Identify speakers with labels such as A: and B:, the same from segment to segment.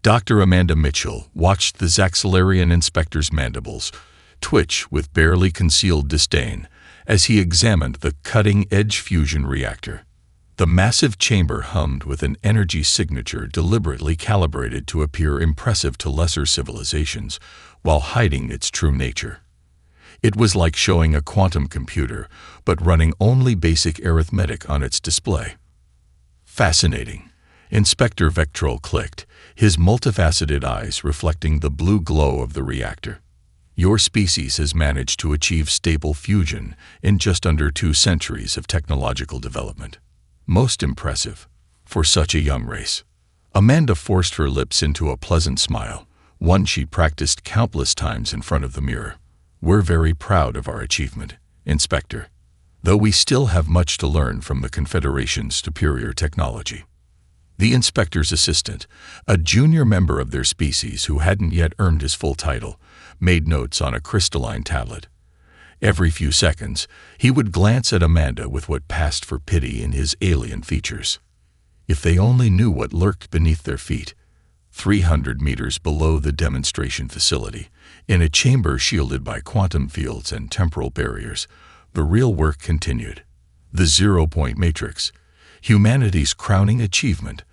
A: Dr. Amanda Mitchell watched the Zaxxilarian inspector's mandibles twitch with barely concealed disdain as he examined the cutting-edge fusion reactor. The massive chamber hummed with an energy signature deliberately calibrated to appear impressive to lesser civilizations while hiding its true nature. It was like showing a quantum computer, but running only basic arithmetic on its display. Fascinating. Inspector Vectrol clicked, his multifaceted eyes reflecting the blue glow of the reactor. Your species has managed to achieve stable fusion in just under 2 centuries of technological development. Most impressive for such a young race. Amanda forced her lips into a pleasant smile, one she'd practiced countless times in front of the mirror. We're very proud of our achievement, Inspector, though we still have much to learn from the Confederation's superior technology. The inspector's assistant, a junior member of their species who hadn't yet earned his full title, made notes on a crystalline tablet. Every few seconds, he would glance at Amanda with what passed for pity in his alien features. If they only knew what lurked beneath their feet. 300 meters below the demonstration facility, in a chamber shielded by quantum fields and temporal barriers, the real work continued. The zero-point matrix, humanity's crowning achievement,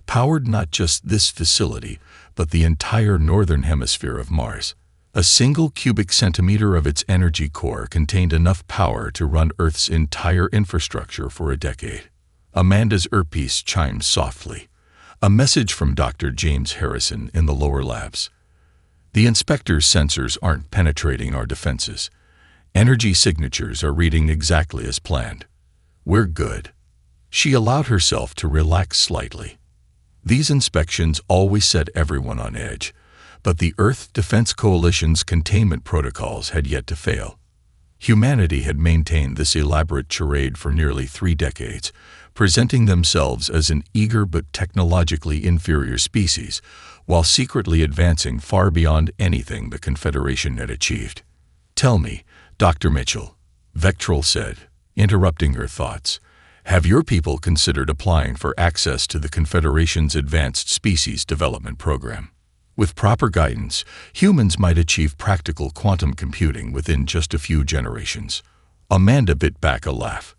A: powered not just this facility, but the entire northern hemisphere of Mars. A single cubic centimeter of its energy core contained enough power to run Earth's entire infrastructure for a decade. Amanda's earpiece chimed softly, a message from Dr. James Harrison in the lower labs. The inspector's sensors aren't penetrating our defenses. Energy signatures are reading exactly as planned. We're good. She allowed herself to relax slightly. These inspections always set everyone on edge, but the Earth Defense Coalition's containment protocols had yet to fail. Humanity had maintained this elaborate charade for nearly 3 decades, presenting themselves as an eager but technologically inferior species, while secretly advancing far beyond anything the Confederation had achieved. "Tell me, Dr. Mitchell," Vectrol said, interrupting her thoughts, "have your people considered applying for access to the Confederation's Advanced Species Development Program? With proper guidance, humans might achieve practical quantum computing within just a few generations." Amanda bit back a laugh.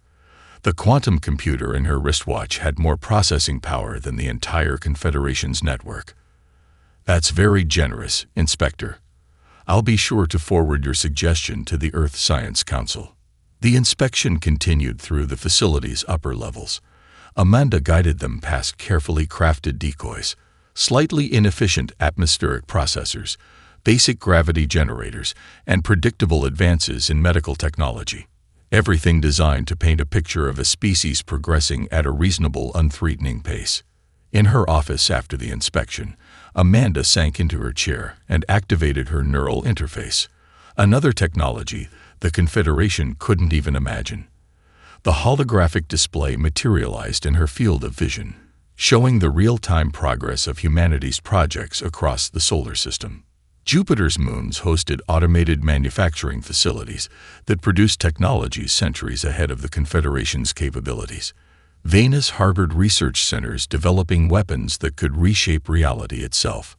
A: The quantum computer in her wristwatch had more processing power than the entire Confederation's network. "That's very generous, Inspector. I'll be sure to forward your suggestion to the Earth Science Council." The inspection continued through the facility's upper levels. Amanda guided them past carefully crafted decoys, slightly inefficient atmospheric processors, basic gravity generators, and predictable advances in medical technology. Everything designed to paint a picture of a species progressing at a reasonable, unthreatening pace. In her office after the inspection, Amanda sank into her chair and activated her neural interface, another technology the Confederation couldn't even imagine. The holographic display materialized in her field of vision, showing the real-time progress of humanity's projects across the solar system. Jupiter's moons hosted automated manufacturing facilities that produced technologies centuries ahead of the Confederation's capabilities. Venus harbored research centers developing weapons that could reshape reality itself.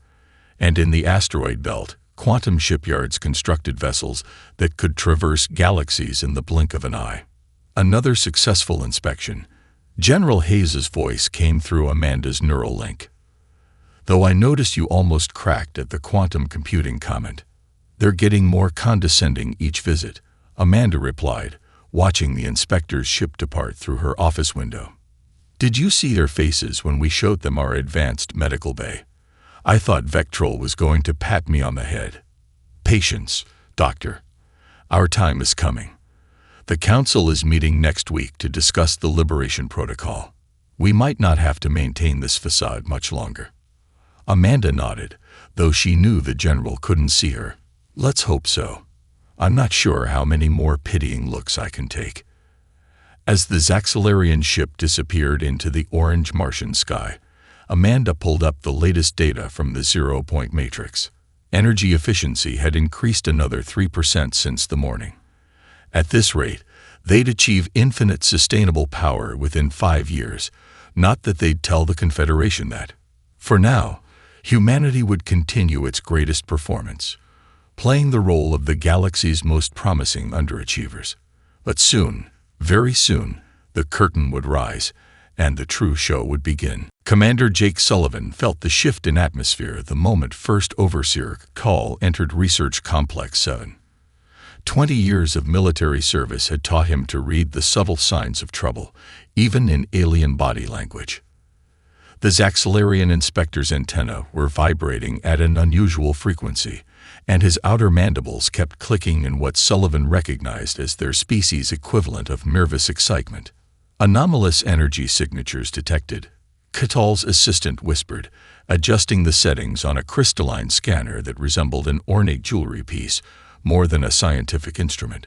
A: And in the asteroid belt, quantum shipyards constructed vessels that could traverse galaxies in the blink of an eye. Another successful inspection. General Hayes's voice came through Amanda's neural link. "Though I noticed you almost cracked at the quantum computing comment. They're getting more condescending each visit," Amanda replied, watching the inspector's ship depart through her office window. "Did you see their faces when we showed them our advanced medical bay? I thought Vectrol was going to pat me on the head." "Patience, Doctor. Our time is coming. The Council is meeting next week to discuss the Liberation Protocol. We might not have to maintain this facade much longer." Amanda nodded, though she knew the general couldn't see her. "Let's hope so. I'm not sure how many more pitying looks I can take." As the Zaxxilarian ship disappeared into the orange Martian sky, Amanda pulled up the latest data from the zero-point matrix. Energy efficiency had increased another 3% since the morning. At this rate, they'd achieve infinite sustainable power within 5 years, not that they'd tell the Confederation that. For now, Humanity would continue its greatest performance, playing the role of the galaxy's most promising underachievers. But soon, very soon, the curtain would rise, and the true show would begin. Commander Jake Sullivan felt the shift in atmosphere the moment First Overseer Call entered Research Complex 7. 20 years of military service had taught him to read the subtle signs of trouble, even in alien body language. The Zaxxilarian inspector's antennae were vibrating at an unusual frequency, and his outer mandibles kept clicking in what Sullivan recognized as their species' equivalent of nervous excitement. Anomalous energy signatures detected, Catal's assistant whispered, adjusting the settings on a crystalline scanner that resembled an ornate jewelry piece more than a scientific instrument.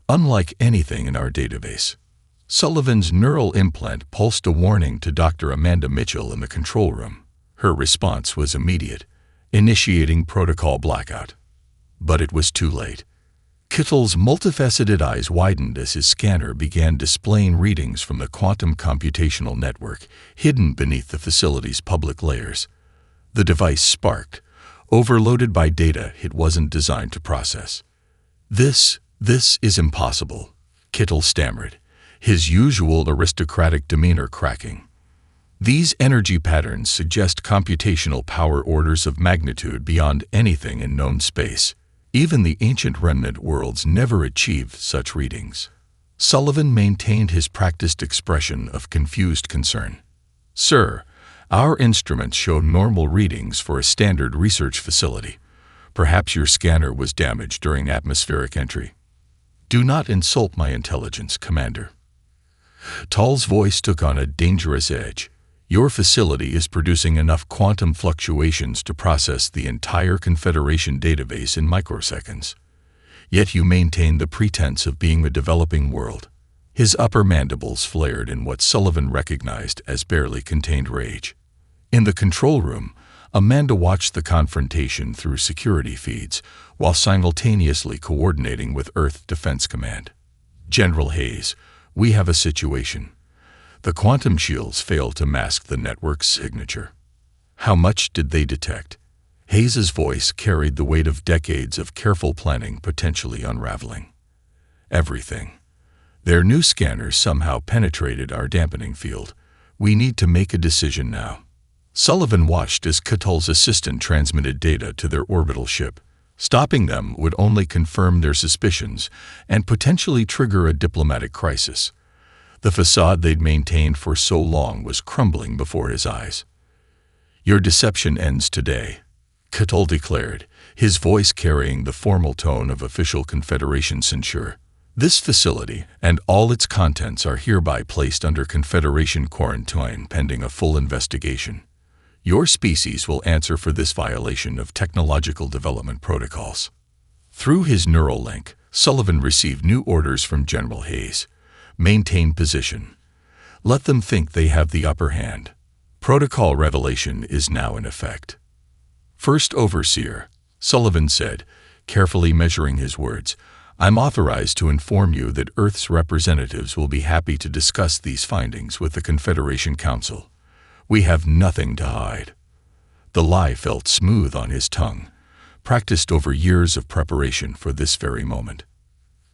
A: Unlike anything in our database. Sullivan's neural implant pulsed a warning to Dr. Amanda Mitchell in the control room. Her response was immediate, initiating protocol blackout. But it was too late. Catal's multifaceted eyes widened as his scanner began displaying readings from the quantum computational network hidden beneath the facility's public layers. The device sparked, overloaded by data it wasn't designed to process. This is impossible, Catal stammered, his usual aristocratic demeanor cracking. These energy patterns suggest computational power orders of magnitude beyond anything in known space. Even the ancient remnant worlds never achieved such readings. Sullivan maintained his practiced expression of confused concern. Sir, our instruments show normal readings for a standard research facility. Perhaps your scanner was damaged during atmospheric entry. Do not insult my intelligence, Commander. Tal's voice took on a dangerous edge. Your facility is producing enough quantum fluctuations to process the entire Confederation database in microseconds. Yet you maintain the pretense of being a developing world. His upper mandibles flared in what Sullivan recognized as barely contained rage. In the control room, Amanda watched the confrontation through security feeds while simultaneously coordinating with Earth Defense Command. General Hayes, we have a situation. The quantum shields failed to mask the network's signature. How much did they detect? Hayes's voice carried the weight of decades of careful planning potentially unraveling. Everything. Their new scanners somehow penetrated our dampening field. We need to make a decision now. Sullivan watched as Catal's assistant transmitted data to their orbital ship. Stopping them would only confirm their suspicions and potentially trigger a diplomatic crisis. The facade they'd maintained for so long was crumbling before his eyes. Your deception ends today, Catal declared, his voice carrying the formal tone of official Confederation censure. This facility and all its contents are hereby placed under Confederation quarantine pending a full investigation. Your species will answer for this violation of technological development protocols. Through his neural link, Sullivan received new orders from General Hayes. Maintain position. Let them think they have the upper hand. Protocol revelation is now in effect. First Overseer, Sullivan said, carefully measuring his words, I'm authorized to inform you that Earth's representatives will be happy to discuss these findings with the Confederation Council. We have nothing to hide. The lie felt smooth on his tongue, practiced over years of preparation for this very moment.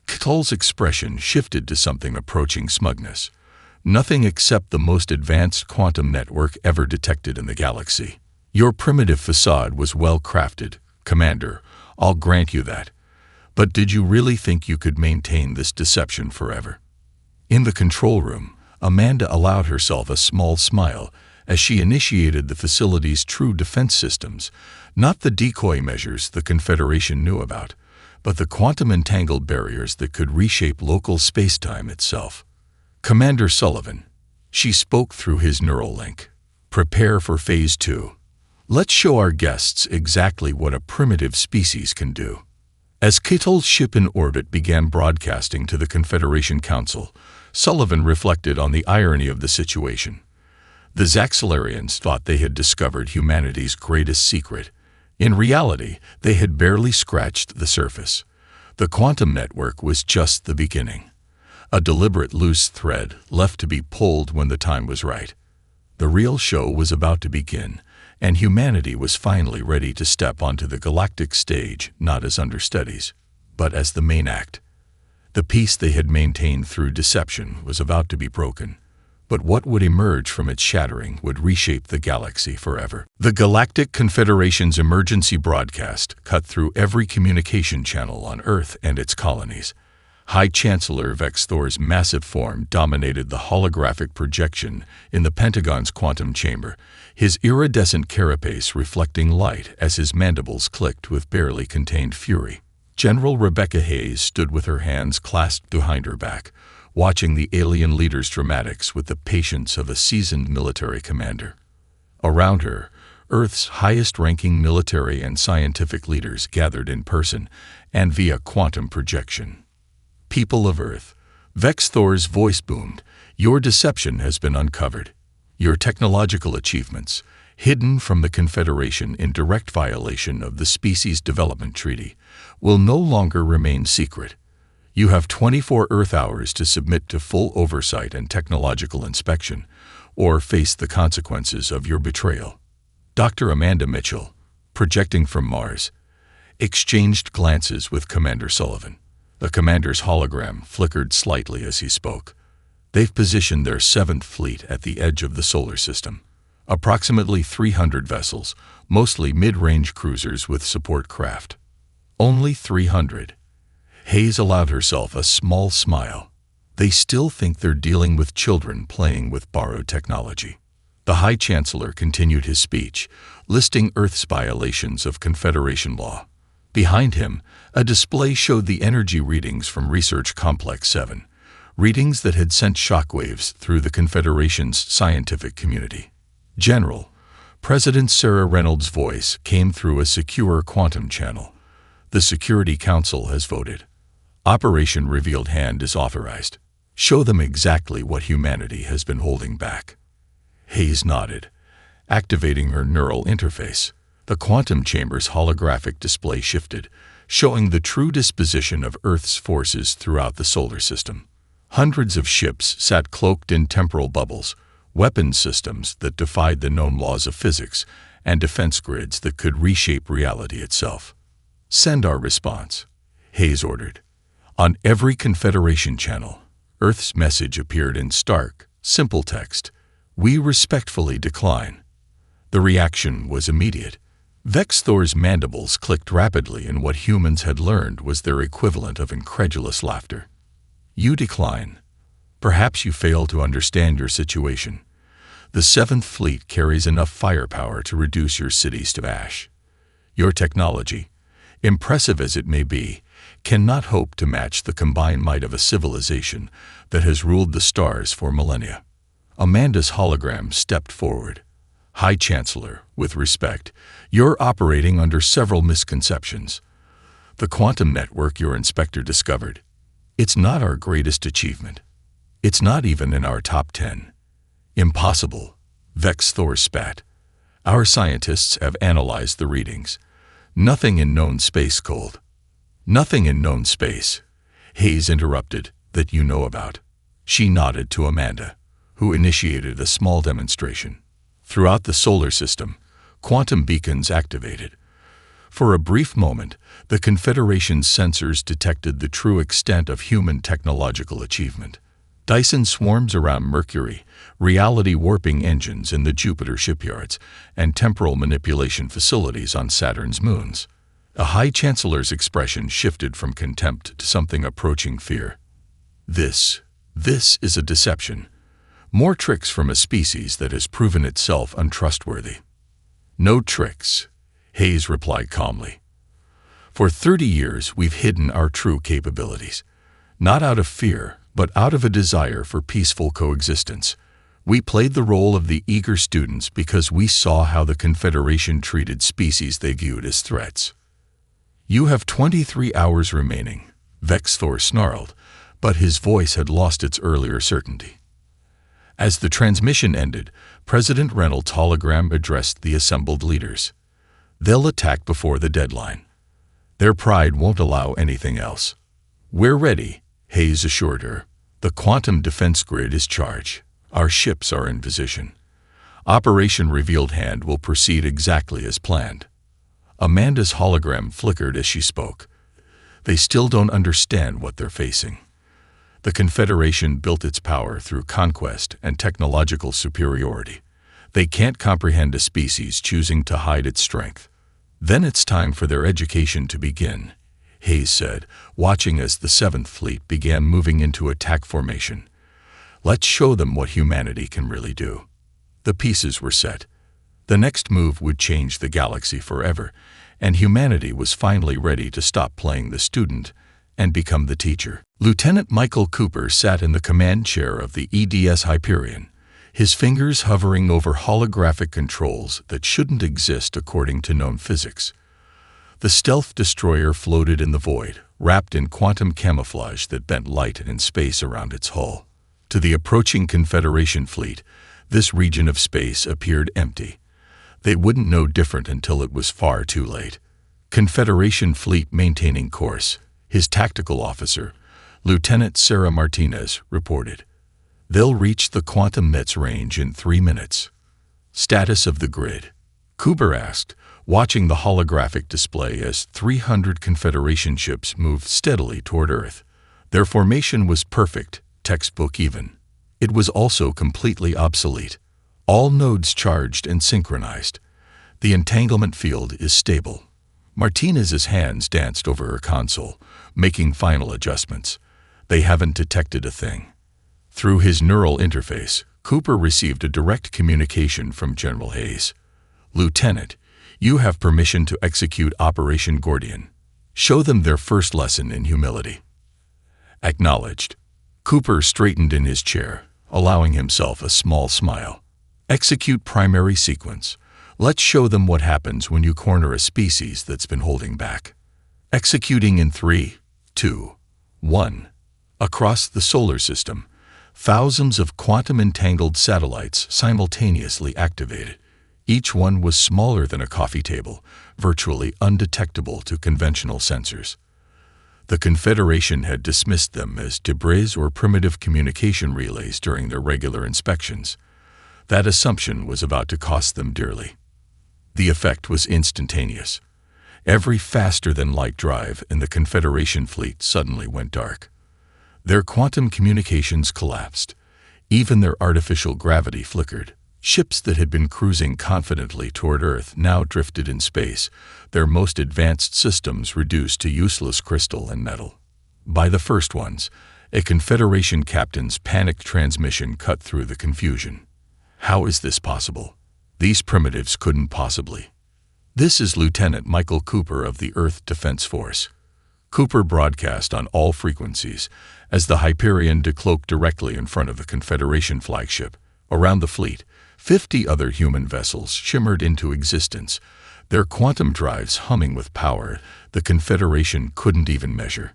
A: Catal's expression shifted to something approaching smugness. Nothing except the most advanced quantum network ever detected in the galaxy. Your primitive facade was well crafted, Commander, I'll grant you that. But did you really think you could maintain this deception forever? In the control room, Amanda allowed herself a small smile as she initiated the facility's true defense systems, not the decoy measures the Confederation knew about, but the quantum-entangled barriers that could reshape local space-time itself. Commander Sullivan, she spoke through his neural link, prepare for Phase 2. Let's show our guests exactly what a primitive species can do. As Catal's ship in orbit began broadcasting to the Confederation Council, Sullivan reflected on the irony of the situation. The Zaxxilarians thought they had discovered humanity's greatest secret. In reality, they had barely scratched the surface. The quantum network was just the beginning. A deliberate loose thread left to be pulled when the time was right. The real show was about to begin, and humanity was finally ready to step onto the galactic stage, not as understudies, but as the main act. The peace they had maintained through deception was about to be broken, but what would emerge from its shattering would reshape the galaxy forever. The Galactic Confederation's emergency broadcast cut through every communication channel on Earth and its colonies. High Chancellor Vex Thor's massive form dominated the holographic projection in the Pentagon's quantum chamber, his iridescent carapace reflecting light as his mandibles clicked with barely contained fury. General Rebecca Hayes stood with her hands clasped behind her back, watching the alien leader's dramatics with the patience of a seasoned military commander. Around her, Earth's highest-ranking military and scientific leaders gathered in person and via quantum projection. People of Earth, Vex Thor's voice boomed, your deception has been uncovered. Your technological achievements, hidden from the Confederation in direct violation of the Species Development Treaty, will no longer remain secret. You have 24 Earth hours to submit to full oversight and technological inspection, or face the consequences of your betrayal. Dr. Amanda Mitchell, projecting from Mars, exchanged glances with Commander Sullivan. The commander's hologram flickered slightly as he spoke. They've positioned their 7th Fleet at the edge of the solar system. Approximately 300 vessels, mostly mid-range cruisers with support craft. Only 300. Hayes allowed herself a small smile. They still think they're dealing with children playing with borrowed technology. The High Chancellor continued his speech, listing Earth's violations of Confederation law. Behind him, a display showed the energy readings from Research Complex 7, readings that had sent shockwaves through the Confederation's scientific community. General, President Sarah Reynolds' voice came through a secure quantum channel. The Security Council has voted. Operation Revealed Hand is authorized. Show them exactly what humanity has been holding back. Hayes nodded, activating her neural interface. The quantum chamber's holographic display shifted, showing the true disposition of Earth's forces throughout the solar system. Hundreds of ships sat cloaked in temporal bubbles, weapons systems that defied the known laws of physics, and defense grids that could reshape reality itself. Send our response, Hayes ordered. On every Confederation channel, Earth's message appeared in stark, simple text. We respectfully decline. The reaction was immediate. Vex Thor's mandibles clicked rapidly in what humans had learned was their equivalent of incredulous laughter. You decline. Perhaps you fail to understand your situation. The 7th Fleet carries enough firepower to reduce your cities to ash. Your technology, impressive as it may be, cannot hope to match the combined might of a civilization that has ruled the stars for millennia. Amanda's hologram stepped forward. High Chancellor, with respect, you're operating under several misconceptions. The quantum network your inspector discovered, it's not our greatest achievement. It's not even in our top 10. Impossible, Vex Thor spat. Our scientists have analyzed the readings. Nothing in known space, Cold. Nothing in known space, Hayes interrupted, that you know about. She nodded to Amanda, who initiated a small demonstration. Throughout the solar system, quantum beacons activated. For a brief moment, the Confederation's sensors detected the true extent of human technological achievement. Dyson swarms around Mercury, reality-warping engines in the Jupiter shipyards, and temporal manipulation facilities on Saturn's moons. A High Chancellor's expression shifted from contempt to something approaching fear. This is a deception. More tricks from a species that has proven itself untrustworthy. No tricks, Hayes replied calmly. For 30 years, we've hidden our true capabilities. Not out of fear, but out of a desire for peaceful coexistence. We played the role of the eager students because we saw how the Confederation treated species they viewed as threats. You have 23 hours remaining, Vex Thor snarled, but his voice had lost its earlier certainty. As the transmission ended, President Reynolds' hologram addressed the assembled leaders. They'll attack before the deadline. Their pride won't allow anything else. We're ready, Hayes assured her. The quantum defense grid is charged. Our ships are in position. Operation Revealed Hand will proceed exactly as planned. Amanda's hologram flickered as she spoke. They still don't understand what they're facing. The Confederation built its power through conquest and technological superiority. They can't comprehend a species choosing to hide its strength. Then it's time for their education to begin, Hayes said, watching as the Seventh Fleet began moving into attack formation. Let's show them what humanity can really do. The pieces were set. The next move would change the galaxy forever, and humanity was finally ready to stop playing the student and become the teacher. Lieutenant Michael Cooper sat in the command chair of the EDS Hyperion, his fingers hovering over holographic controls that shouldn't exist according to known physics. The stealth destroyer floated in the void, wrapped in quantum camouflage that bent light and space around its hull. To the approaching Confederation fleet, this region of space appeared empty. They wouldn't know different until it was far too late. Confederation fleet maintaining course, his tactical officer, Lieutenant Sarah Martinez, reported. They'll reach the quantum Metz range in 3 minutes. Status of the grid, Cooper asked, watching the holographic display as 300 Confederation ships moved steadily toward Earth. Their formation was perfect, textbook even. It was also completely obsolete. All nodes charged and synchronized. The entanglement field is stable. Martinez's hands danced over her console, making final adjustments. They haven't detected a thing. Through his neural interface, Cooper received a direct communication from General Hayes. Lieutenant, you have permission to execute Operation Gordian. Show them their first lesson in humility. Acknowledged. Cooper straightened in his chair, allowing himself a small smile. Execute primary sequence. Let's show them what happens when you corner a species that's been holding back. Executing in 3, 2, 1. Across the solar system, thousands of quantum-entangled satellites simultaneously activated. Each one was smaller than a coffee table, virtually undetectable to conventional sensors. The Confederation had dismissed them as debris or primitive communication relays during their regular inspections. That assumption was about to cost them dearly. The effect was instantaneous. Every faster-than-light drive in the Confederation fleet suddenly went dark. Their quantum communications collapsed. Even their artificial gravity flickered. Ships that had been cruising confidently toward Earth now drifted in space, their most advanced systems reduced to useless crystal and metal. By the first ones, a Confederation captain's panicked transmission cut through the confusion. How is this possible? These primitives couldn't possibly. This is Lieutenant Michael Cooper of the Earth Defense Force. Cooper broadcast on all frequencies as the Hyperion decloaked directly in front of the Confederation flagship. Around the fleet, 50 other human vessels shimmered into existence, their quantum drives humming with power the Confederation couldn't even measure.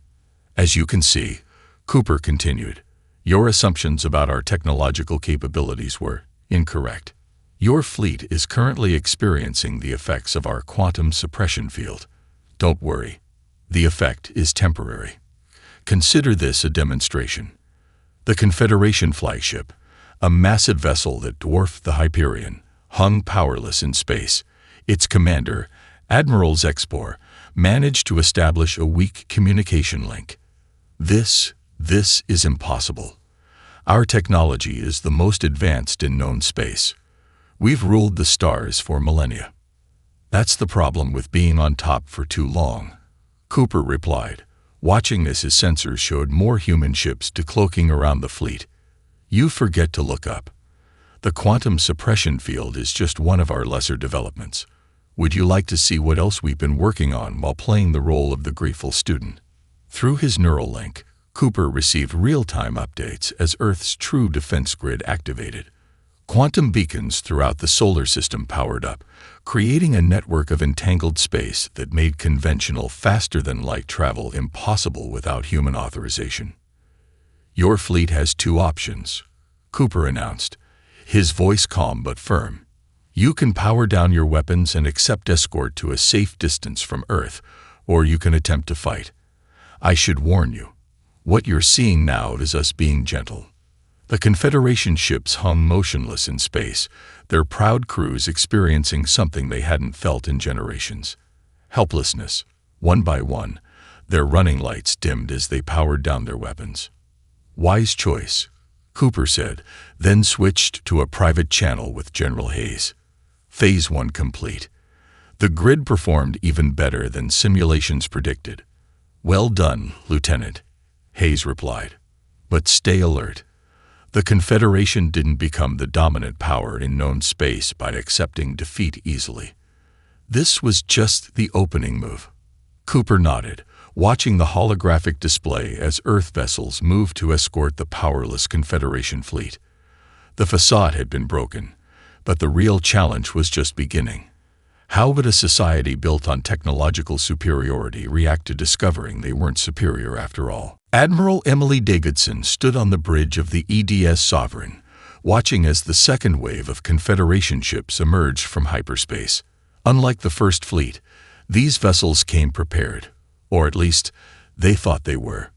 A: As you can see, Cooper continued, your assumptions about our technological capabilities were incorrect. Your fleet is currently experiencing the effects of our quantum suppression field. Don't worry. The effect is temporary. Consider this a demonstration. The Confederation flagship, a massive vessel that dwarfed the Hyperion, hung powerless in space. Its commander, Admiral Zexpor, managed to establish a weak communication link. This is impossible. Our technology is the most advanced in known space. We've ruled the stars for millennia. That's the problem with being on top for too long, Cooper replied, watching as his sensors showed more human ships decloaking around the fleet. You forget to look up. The quantum suppression field is just one of our lesser developments. Would you like to see what else we've been working on while playing the role of the grateful student? Through his neural link, Cooper received real-time updates as Earth's true defense grid activated. Quantum beacons throughout the solar system powered up, creating a network of entangled space that made conventional faster-than-light travel impossible without human authorization. Your fleet has 2 options, Cooper announced, his voice calm but firm. You can power down your weapons and accept escort to a safe distance from Earth, or you can attempt to fight. I should warn you, what you're seeing now is us being gentle. The Confederation ships hung motionless in space, their proud crews experiencing something they hadn't felt in generations. Helplessness. One by one, their running lights dimmed as they powered down their weapons. "Wise choice," Cooper said, then switched to a private channel with General Hayes. Phase 1 complete. The grid performed even better than simulations predicted. "Well done, Lieutenant," Hayes replied. "But stay alert. The Confederation didn't become the dominant power in known space by accepting defeat easily. This was just the opening move." Cooper nodded, watching the holographic display as Earth vessels moved to escort the powerless Confederation fleet. The facade had been broken, but the real challenge was just beginning. How would a society built on technological superiority react to discovering they weren't superior after all? Admiral Emily Davidson stood on the bridge of the EDS Sovereign, watching as the second wave of Confederation ships emerged from hyperspace. Unlike the First Fleet, these vessels came prepared, or at least they thought they were.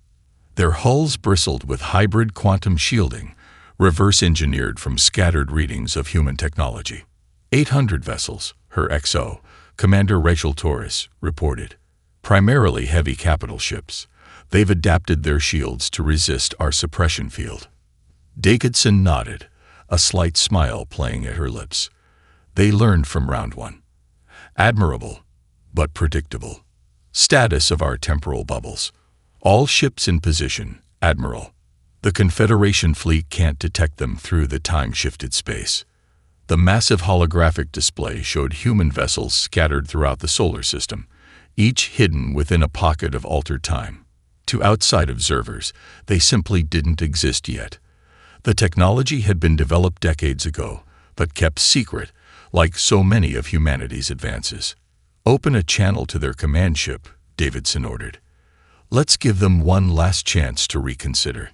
A: Their hulls bristled with hybrid quantum shielding, reverse-engineered from scattered readings of human technology. 800 vessels, her XO, Commander Rachel Torres, reported. Primarily heavy capital ships. They've adapted their shields to resist our suppression field. Davidson nodded, a slight smile playing at her lips. They learned from round 1. Admirable, but predictable. Status of our temporal bubbles. All ships in position, Admiral. The Confederation fleet can't detect them through the time-shifted space. The massive holographic display showed human vessels scattered throughout the solar system, each hidden within a pocket of altered time. To outside observers, they simply didn't exist yet. The technology had been developed decades ago, but kept secret, like so many of humanity's advances. "Open a channel to their command ship," Davidson ordered. "Let's give them one last chance to reconsider."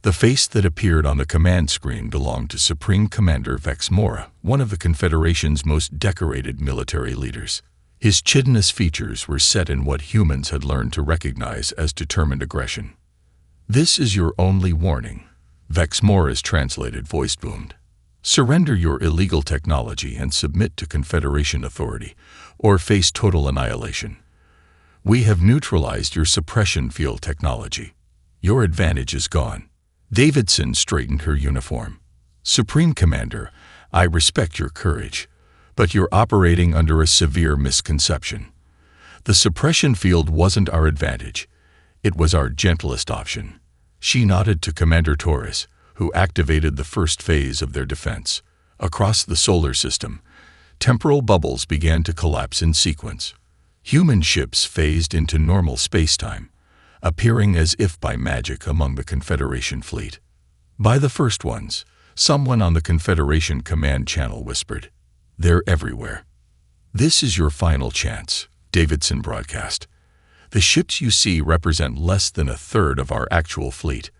A: The face that appeared on the command screen belonged to Supreme Commander Vex Mora, one of the Confederation's most decorated military leaders. His chitinous features were set in what humans had learned to recognize as determined aggression. "This is your only warning," Vex Mora's translated voice boomed. "Surrender your illegal technology and submit to Confederation authority, or face total annihilation. We have neutralized your suppression field technology. Your advantage is gone." Davidson straightened her uniform. "Supreme Commander, I respect your courage, but you're operating under a severe misconception. The suppression field wasn't our advantage. It was our gentlest option." She nodded to Commander Torres, who activated the first phase of their defense. Across the solar system, temporal bubbles began to collapse in sequence. Human ships phased into normal spacetime, appearing as if by magic among the Confederation fleet. By the first ones, someone on the Confederation command channel whispered, "They're everywhere." "This is your final chance," Davidson broadcast. "The ships you see represent less than a third of our actual fleet.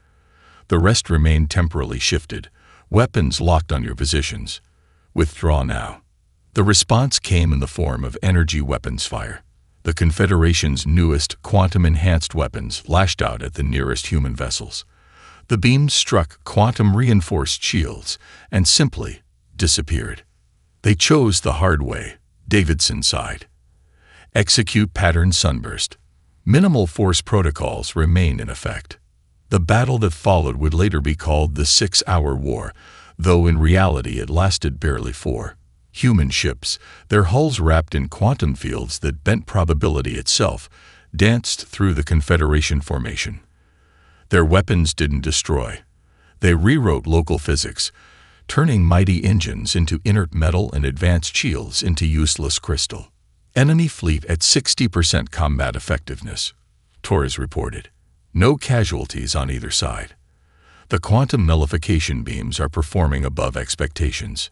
A: The rest remain temporally shifted, weapons locked on your positions. Withdraw now." The response came in the form of energy weapons fire. The Confederation's newest quantum-enhanced weapons lashed out at the nearest human vessels. The beams struck quantum-reinforced shields and simply disappeared. "They chose the hard way," Davidson sighed. "Execute pattern sunburst." Minimal force protocols remained in effect. The battle that followed would later be called the 6-Hour War, though in reality it lasted barely 4. Human ships, their hulls wrapped in quantum fields that bent probability itself, danced through the Confederation formation. Their weapons didn't destroy. They rewrote local physics, turning mighty engines into inert metal and advanced shields into useless crystal. "Enemy fleet at 60% combat effectiveness," Torres reported. "No casualties on either side. The quantum nullification beams are performing above expectations."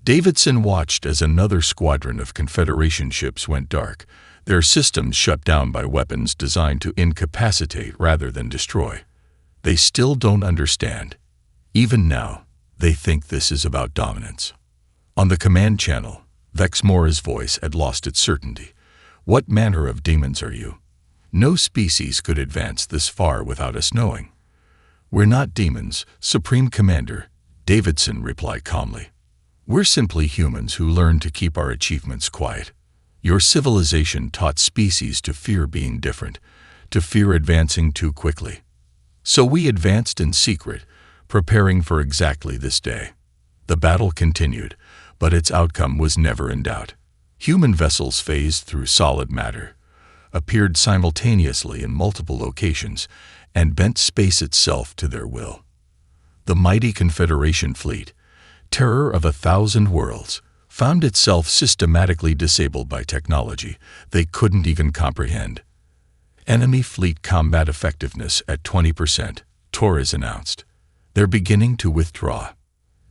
A: Davidson watched as another squadron of Confederation ships went dark, their systems shut down by weapons designed to incapacitate rather than destroy. They still don't understand. Even now, they think this is about dominance. On the command channel, Vex Mora's voice had lost its certainty. "What manner of demons are you? No species could advance this far without us knowing. "We're not demons, Supreme Commander," Davidson replied calmly. "We're simply humans who learn to keep our achievements quiet. Your civilization taught species to fear being different, to fear advancing too quickly. So we advanced in secret, preparing for exactly this day." The battle continued, but its outcome was never in doubt. Human vessels phased through solid matter, appeared simultaneously in multiple locations, and bent space itself to their will. The mighty Confederation fleet, terror of 1,000 worlds, found itself systematically disabled by technology they couldn't even comprehend. Enemy fleet combat effectiveness at 20%, Torres announced. "They're beginning to withdraw."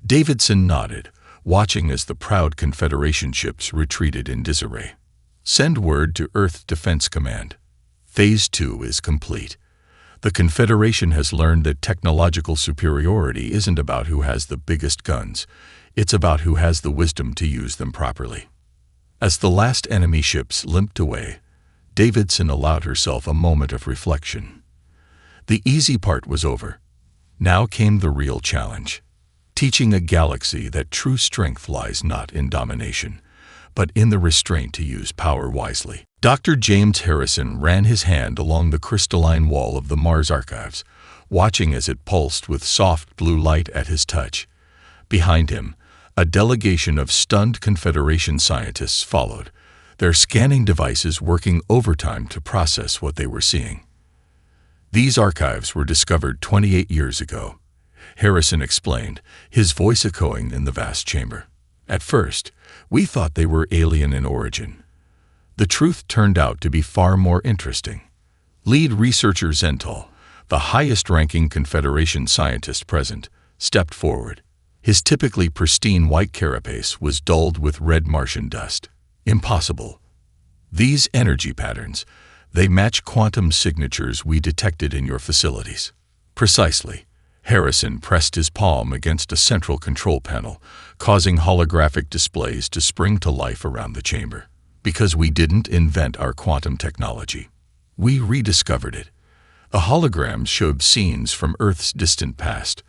A: Davidson nodded, watching as the proud Confederation ships retreated in disarray. "Send word to Earth Defense Command. Phase 2 is complete. The Confederation has learned that technological superiority isn't about who has the biggest guns. It's about who has the wisdom to use them properly." As the last enemy ships limped away, Davidson allowed herself a moment of reflection. The easy part was over. Now came the real challenge. Teaching a galaxy that true strength lies not in domination, but in the restraint to use power wisely. Dr. James Harrison ran his hand along the crystalline wall of the Mars Archives, watching as it pulsed with soft blue light at his touch. Behind him, a delegation of stunned Confederation scientists followed, their scanning devices working overtime to process what they were seeing. "These archives were discovered 28 years ago," Harrison explained, his voice echoing in the vast chamber. "At first, we thought they were alien in origin. The truth turned out to be far more interesting." Lead researcher Zental, the highest-ranking Confederation scientist present, stepped forward. His typically pristine white carapace was dulled with red Martian dust. "Impossible. These energy patterns, they match quantum signatures we detected in your facilities." "Precisely." Harrison pressed his palm against a central control panel, causing holographic displays to spring to life around the chamber. "Because we didn't invent our quantum technology. We rediscovered it." The holograms showed scenes from Earth's distant past,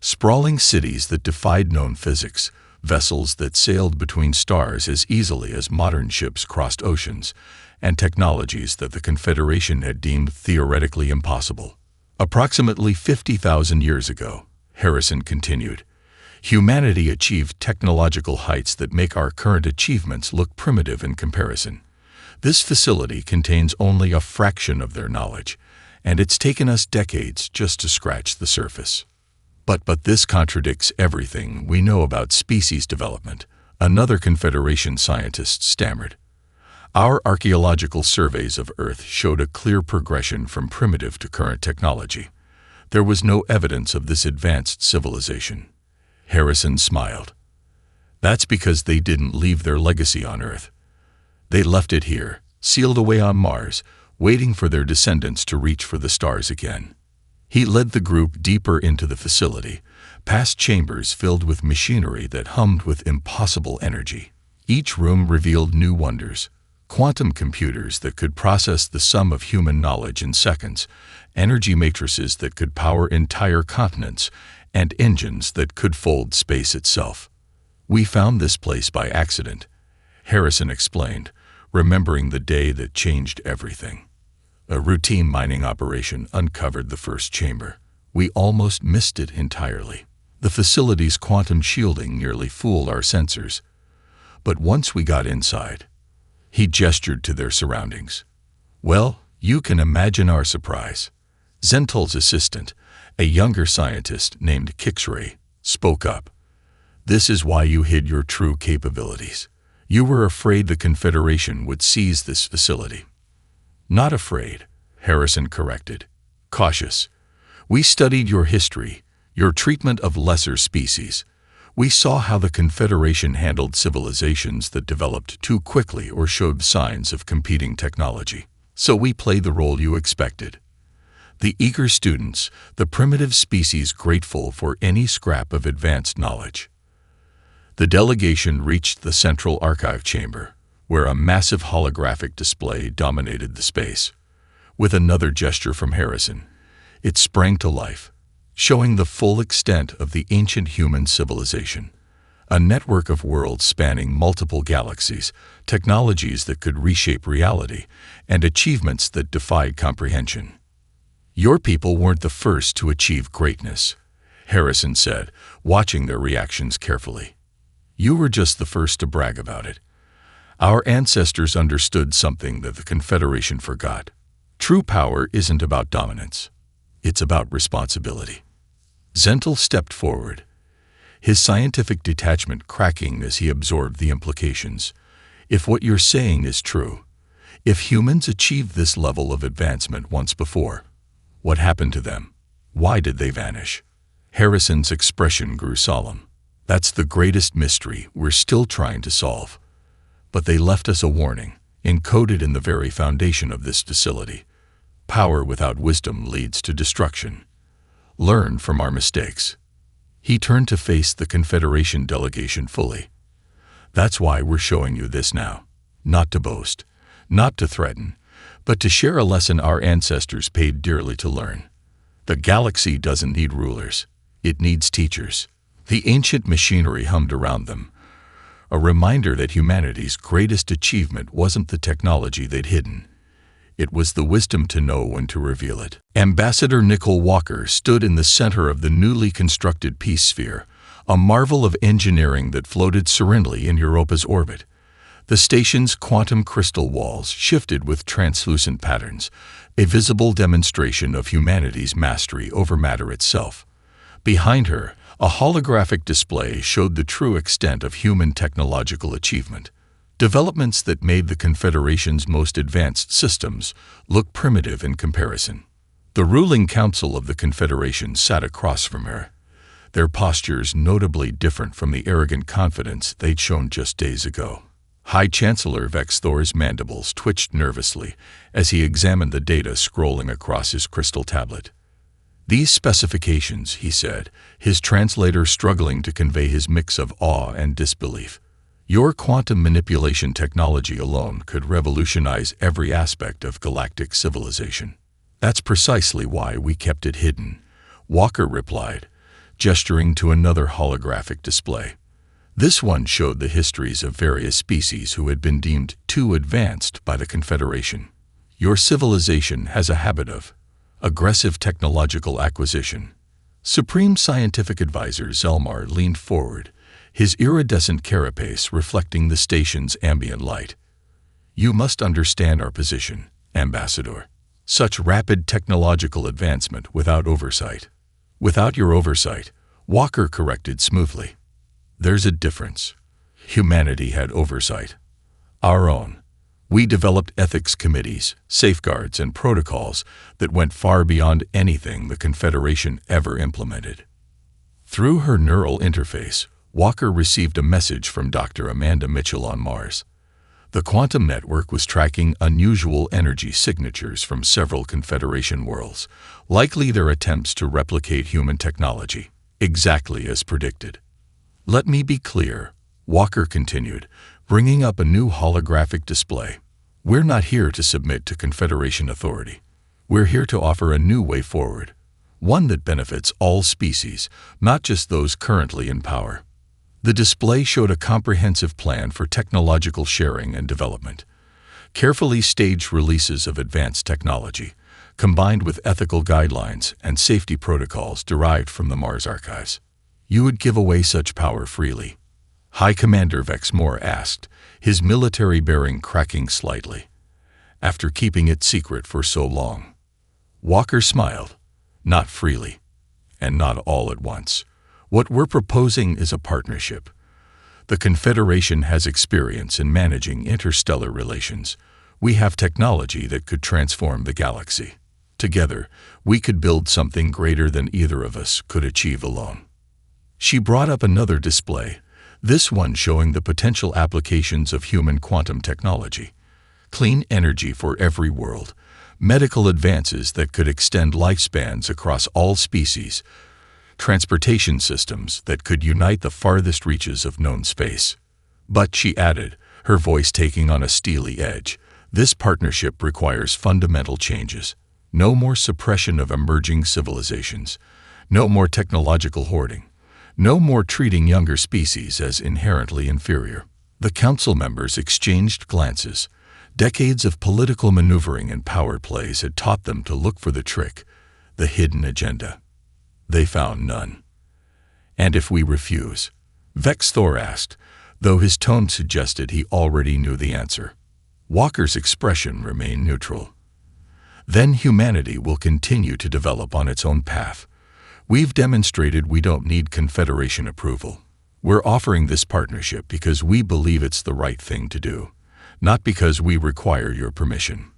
A: sprawling cities that defied known physics, vessels that sailed between stars as easily as modern ships crossed oceans, and technologies that the Confederation had deemed theoretically impossible. "Approximately 50,000 years ago," Harrison continued, "humanity achieved technological heights that make our current achievements look primitive in comparison. This facility contains only a fraction of their knowledge, and it's taken us decades just to scratch the surface." But this contradicts everything we know about species development," another Confederation scientist stammered. "Our archaeological surveys of Earth showed a clear progression from primitive to current technology. There was no evidence of this advanced civilization." Harrison smiled. "That's because they didn't leave their legacy on Earth. They left it here, sealed away on Mars, waiting for their descendants to reach for the stars again." He led the group deeper into the facility, past chambers filled with machinery that hummed with impossible energy. Each room revealed new wonders: quantum computers that could process the sum of human knowledge in seconds, energy matrices that could power entire continents, and engines that could fold space itself. "We found this place by accident," Harrison explained, remembering the day that changed everything. "A routine mining operation uncovered the first chamber. We almost missed it entirely. The facility's quantum shielding nearly fooled our sensors. But once we got inside," he gestured to their surroundings. "Well, you can imagine our surprise." Zental's assistant, a younger scientist named Kixray, spoke up. "This is why you hid your true capabilities. You were afraid the Confederation would seize this facility." "Not afraid," Harrison corrected. "Cautious. We studied your history, your treatment of lesser species. We saw how the Confederation handled civilizations that developed too quickly or showed signs of competing technology. So we played the role you expected. The eager students, the primitive species grateful for any scrap of advanced knowledge." The delegation reached the central archive chamber, where a massive holographic display dominated the space. With another gesture from Harrison, it sprang to life. showing the full extent of the ancient human civilization. A network of worlds spanning multiple galaxies, technologies that could reshape reality, and achievements that defied comprehension. "Your people weren't the first to achieve greatness," Harrison said, watching their reactions carefully. "You were just the first to brag about it. Our ancestors understood something that the Confederation forgot. True power isn't about dominance. It's about responsibility." Zentel stepped forward, his scientific detachment cracking as he absorbed the implications. "If what you're saying is true, if humans achieved this level of advancement once before, what happened to them? Why did they vanish?" Harrison's expression grew solemn. "That's the greatest mystery we're still trying to solve. But they left us a warning, encoded in the very foundation of this facility. Power without wisdom leads to destruction. Learn from our mistakes." He turned to face the Confederation delegation fully. "That's why we're showing you this now. Not to boast, not to threaten, but to share a lesson our ancestors paid dearly to learn. The galaxy doesn't need rulers. It needs teachers." The ancient machinery hummed around them, a reminder that humanity's greatest achievement wasn't the technology they'd hidden. It was the wisdom to know when to reveal it. Ambassador Nicole Walker stood in the center of the newly constructed peace sphere, a marvel of engineering that floated serenely in Europa's orbit. The station's quantum crystal walls shifted with translucent patterns, a visible demonstration of humanity's mastery over matter itself. Behind her, a holographic display showed the true extent of human technological achievement. Developments that made the Confederation's most advanced systems look primitive in comparison. The ruling council of the Confederation sat across from her, their postures notably different from the arrogant confidence they'd shown just days ago. High Chancellor Vex Thor's mandibles twitched nervously as he examined the data scrolling across his crystal tablet. "These specifications," he said, his translator struggling to convey his mix of awe and disbelief. "Your quantum manipulation technology alone could revolutionize every aspect of galactic civilization." "That's precisely why we kept it hidden," Walker replied, gesturing to another holographic display. This one showed the histories of various species who had been deemed too advanced by the Confederation. "Your civilization has a habit of aggressive technological acquisition." Supreme Scientific Advisor Zelmar leaned forward, his iridescent carapace reflecting the station's ambient light. "You must understand our position, Ambassador. Such rapid technological advancement without oversight." "Without your oversight," Walker corrected smoothly. "There's a difference. Humanity had oversight. Our own. We developed ethics committees, safeguards, and protocols that went far beyond anything the Confederation ever implemented." Through her neural interface, Walker received a message from Dr. Amanda Mitchell on Mars. The quantum network was tracking unusual energy signatures from several Confederation worlds, likely their attempts to replicate human technology, exactly as predicted. "Let me be clear," Walker continued, bringing up a new holographic display. "We're not here to submit to Confederation authority. We're here to offer a new way forward, one that benefits all species, not just those currently in power." The display showed a comprehensive plan for technological sharing and development. Carefully staged releases of advanced technology, combined with ethical guidelines and safety protocols derived from the Mars archives. "You would give away such power freely?" High Commander Vex Moore asked, his military bearing cracking slightly. "After keeping it secret for so long." Walker smiled. "Not freely, and not all at once. What we're proposing is a partnership. The Confederation has experience in managing interstellar relations. We have technology that could transform the galaxy. Together, we could build something greater than either of us could achieve alone." She brought up another display, this one showing the potential applications of human quantum technology. Clean energy for every world, medical advances that could extend lifespans across all species, transportation systems that could unite the farthest reaches of known space. "But," she added, her voice taking on a steely edge, "this partnership requires fundamental changes. No more suppression of emerging civilizations. No more technological hoarding. No more treating younger species as inherently inferior. The council members exchanged glances. Decades of political maneuvering and power plays had taught them to look for the trick, the hidden agenda. They found none. "And if we refuse?" Vex Thor asked, though his tone suggested he already knew the answer. Walker's expression remained neutral. "Then humanity will continue to develop on its own path. We've demonstrated we don't need Confederation approval. We're offering this partnership because we believe it's the right thing to do, not because we require your permission."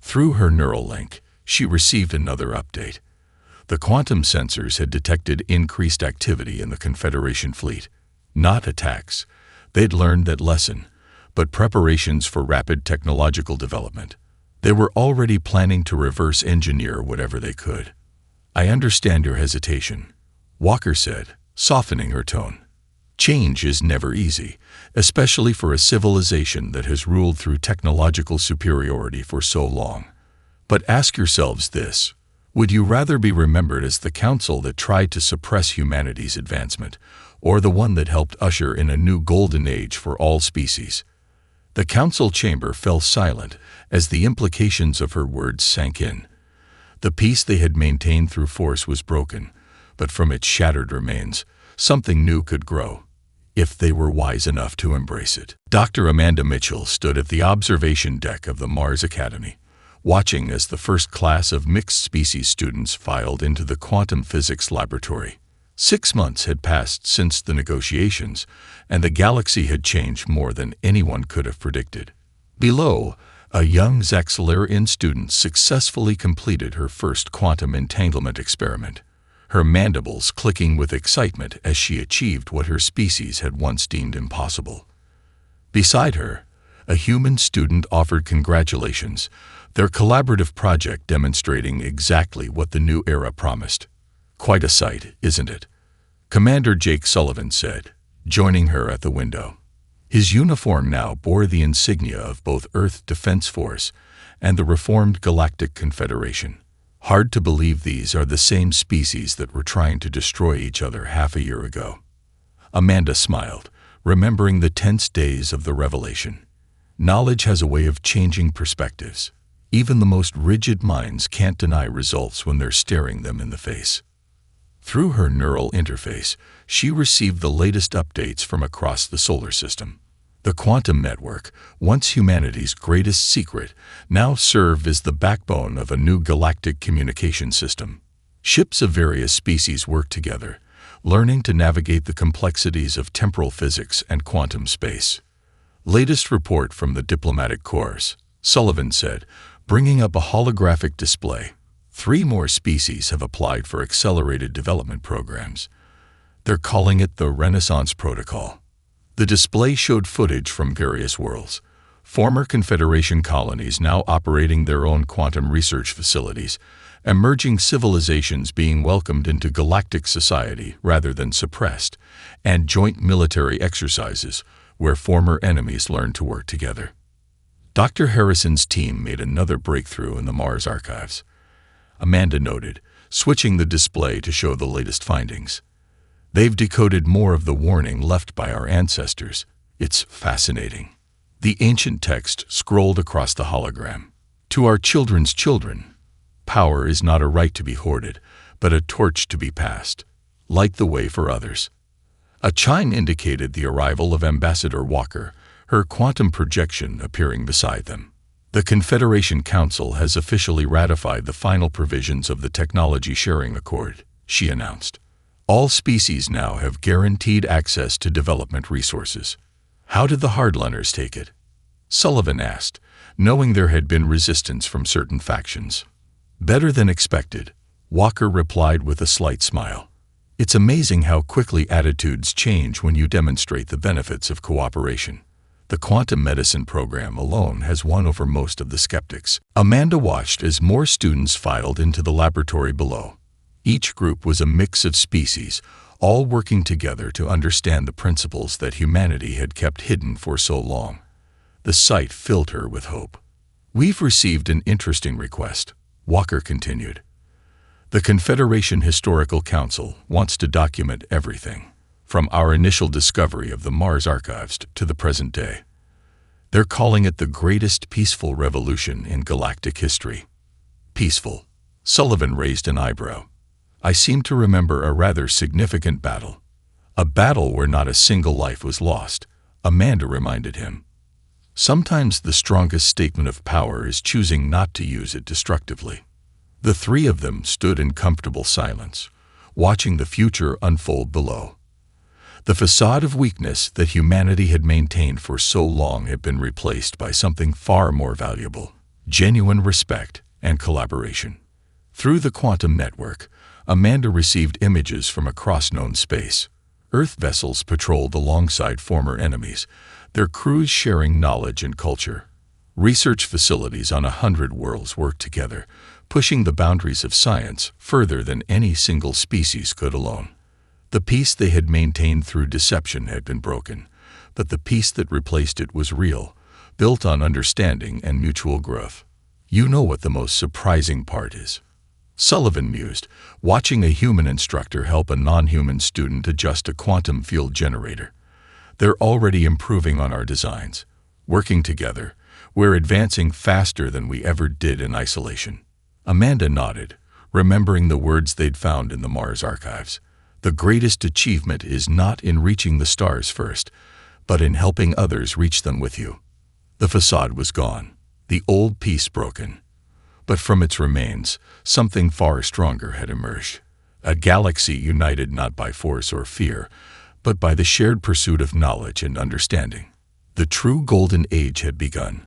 A: Through her neural link, she received another update. The quantum sensors had detected increased activity in the Confederation fleet. Not attacks. They'd learned that lesson, but preparations for rapid technological development. They were already planning to reverse engineer whatever they could. "I understand your hesitation," Walker said, softening her tone. "Change is never easy, especially for a civilization that has ruled through technological superiority for so long. But ask yourselves this: would you rather be remembered as the council that tried to suppress humanity's advancement, or the one that helped usher in a new golden age for all species?" The council chamber fell silent as the implications of her words sank in. The peace they had maintained through force was broken, but from its shattered remains, something new could grow, if they were wise enough to embrace it. Dr. Amanda Mitchell stood at the observation deck of the Mars Academy, watching as the first class of mixed-species students filed into the quantum physics laboratory. 6 months had passed since the negotiations, and the galaxy had changed more than anyone could have predicted. Below, a young Zaxxilarian student successfully completed her first quantum entanglement experiment, her mandibles clicking with excitement as she achieved what her species had once deemed impossible. Beside her, a human student offered congratulations, their collaborative project demonstrating exactly what the new era promised. "Quite a sight, isn't it?" Commander Jake Sullivan said, joining her at the window. His uniform now bore the insignia of both Earth Defense Force and the reformed Galactic Confederation. "Hard to believe these are the same species that were trying to destroy each other half a year ago." Amanda smiled, remembering the tense days of the revelation. Knowledge has a way of changing perspectives. Even the most rigid minds can't deny results when they're staring them in the face. Through her neural interface, she received the latest updates from across the solar system. The quantum network, once humanity's greatest secret, now served as the backbone of a new galactic communication system. Ships of various species worked together, learning to navigate the complexities of temporal physics and quantum space. "Latest report from the diplomatic corps," Sullivan said, bringing up a holographic display. 3 more species have applied for accelerated development programs. They're calling it the Renaissance Protocol. The display showed footage from various worlds, former Confederation colonies now operating their own quantum research facilities, emerging civilizations being welcomed into galactic society rather than suppressed, and joint military exercises where former enemies learn to work together. Dr. Harrison's team made another breakthrough in the Mars archives, Amanda noted, switching the display to show the latest findings. "They've decoded more of the warning left by our ancestors. It's fascinating." The ancient text scrolled across the hologram. "To our children's children, power is not a right to be hoarded, but a torch to be passed. Light the way for others." A chime indicated the arrival of Ambassador Walker, her quantum projection appearing beside them. "The Confederation Council has officially ratified the final provisions of the Technology Sharing Accord," she announced. "All species now have guaranteed access to development resources." "How did the hardliners take it?" Sullivan asked, knowing there had been resistance from certain factions. "Better than expected," Walker replied with a slight smile. "It's amazing how quickly attitudes change when you demonstrate the benefits of cooperation. The quantum medicine program alone has won over most of the skeptics." Amanda watched as more students filed into the laboratory below. Each group was a mix of species, all working together to understand the principles that humanity had kept hidden for so long. The sight filled her with hope. "We've received an interesting request," Walker continued. The Confederation Historical Council wants to document everything, from our initial discovery of the Mars archives to the present day. They're calling it the greatest peaceful revolution in galactic history. Peaceful. Sullivan raised an eyebrow. I seem to remember a rather significant battle. A battle where not a single life was lost, Amanda reminded him. Sometimes the strongest statement of power is choosing not to use it destructively. The three of them stood in comfortable silence, watching the future unfold below. The facade of weakness that humanity had maintained for so long had been replaced by something far more valuable: genuine respect and collaboration. Through the quantum network, Amanda received images from across known space. Earth vessels patrolled alongside former enemies, their crews sharing knowledge and culture. Research facilities on 100 worlds worked together, pushing the boundaries of science further than any single species could alone. The peace they had maintained through deception had been broken, but the peace that replaced it was real, built on understanding and mutual growth. You know what the most surprising part is? Sullivan mused, watching a human instructor help a non-human student adjust a quantum field generator. They're already improving on our designs. Working together, we're advancing faster than we ever did in isolation. Amanda nodded, remembering the words they'd found in the Mars archives. The greatest achievement is not in reaching the stars first, but in helping others reach them with you. The facade was gone, the old peace broken. But from its remains, something far stronger had emerged. A galaxy united not by force or fear, but by the shared pursuit of knowledge and understanding. The true golden age had begun.